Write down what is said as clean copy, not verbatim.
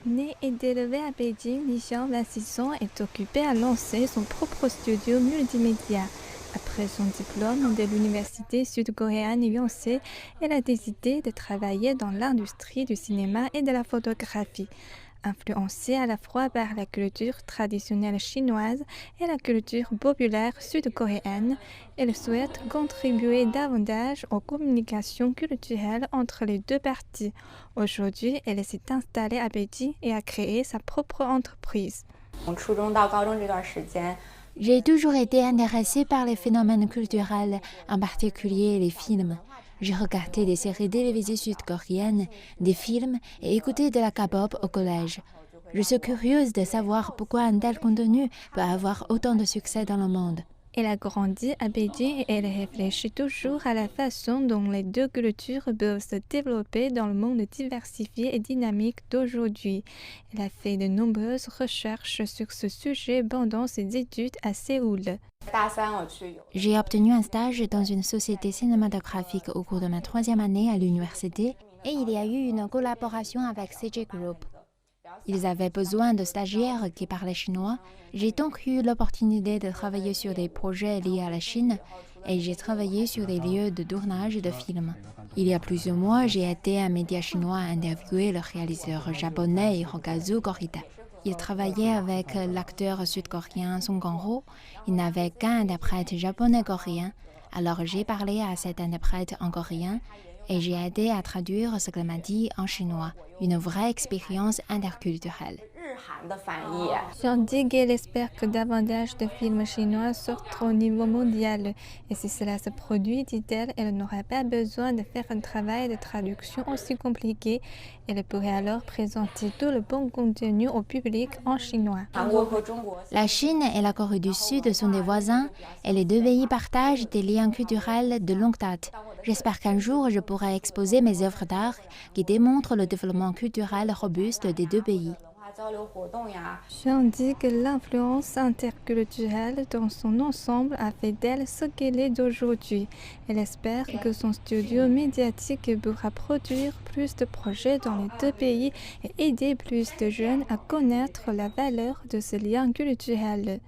Né et élevé à Beijing, Li Xiao, 26 ans, est occupé à lancer son propre studio multimédia. Après son diplôme de l'université sud-coréenne Yonsei, elle a décidé de travailler dans l'industrie du cinéma et de la photographie. Influencée à la fois par la culture traditionnelle chinoise et la culture populaire sud-coréenne, elle souhaite contribuer davantage aux communications culturelles entre les deux parties. Aujourd'hui, elle s'est installée à Beijing et a créé sa propre entreprise. J'ai toujours été intéressée par les phénomènes culturels, en particulier les films. J'ai regardé des séries télévisées sud-coréennes, des films et écouté de la K-pop au collège. Je suis curieuse de savoir pourquoi un tel contenu peut avoir autant de succès dans le monde. Elle a grandi à Beijing et elle réfléchit toujours à la façon dont les deux cultures peuvent se développer dans le monde diversifié et dynamique d'aujourd'hui. Elle a fait de nombreuses recherches sur ce sujet pendant ses études à Séoul. J'ai obtenu un stage dans une société cinématographique au cours de ma 3e année à l'université et il y a eu une collaboration avec CJ Group. Ils avaient besoin de stagiaires qui parlaient chinois. J'ai donc eu l'opportunité de travailler sur des projets liés à la Chine et j'ai travaillé sur des lieux de tournage de films. Il y a plusieurs mois, j'ai aidé un média chinois à interviewer le réalisateur japonais Hirokazu Korita. Il travaillait avec l'acteur sud-coréen Song Kang-ho. Il n'avait qu'un interprète japonais-coréen. Alors j'ai parlé à cet interprète en coréen et j'ai aidé à traduire ce qu'il m'a dit en chinois. Une vraie expérience interculturelle. Jean dit qu'elle espère que davantage de films chinois sortent au niveau mondial. Et si cela se produit, dit-elle, elle n'aura pas besoin de faire un travail de traduction aussi compliqué. Elle pourrait alors présenter tout le bon contenu au public en chinois. La Chine et la Corée du Sud sont des voisins et les deux pays partagent des liens culturels de longue date. J'espère qu'un jour je pourrai exposer mes œuvres d'art qui démontrent le développement culturel robuste des deux pays. Jean dit que l'influence interculturelle dans son ensemble a fait d'elle ce qu'elle est d'aujourd'hui. Elle espère que son studio médiatique pourra produire plus de projets dans les deux pays et aider plus de jeunes à connaître la valeur de ce lien culturel.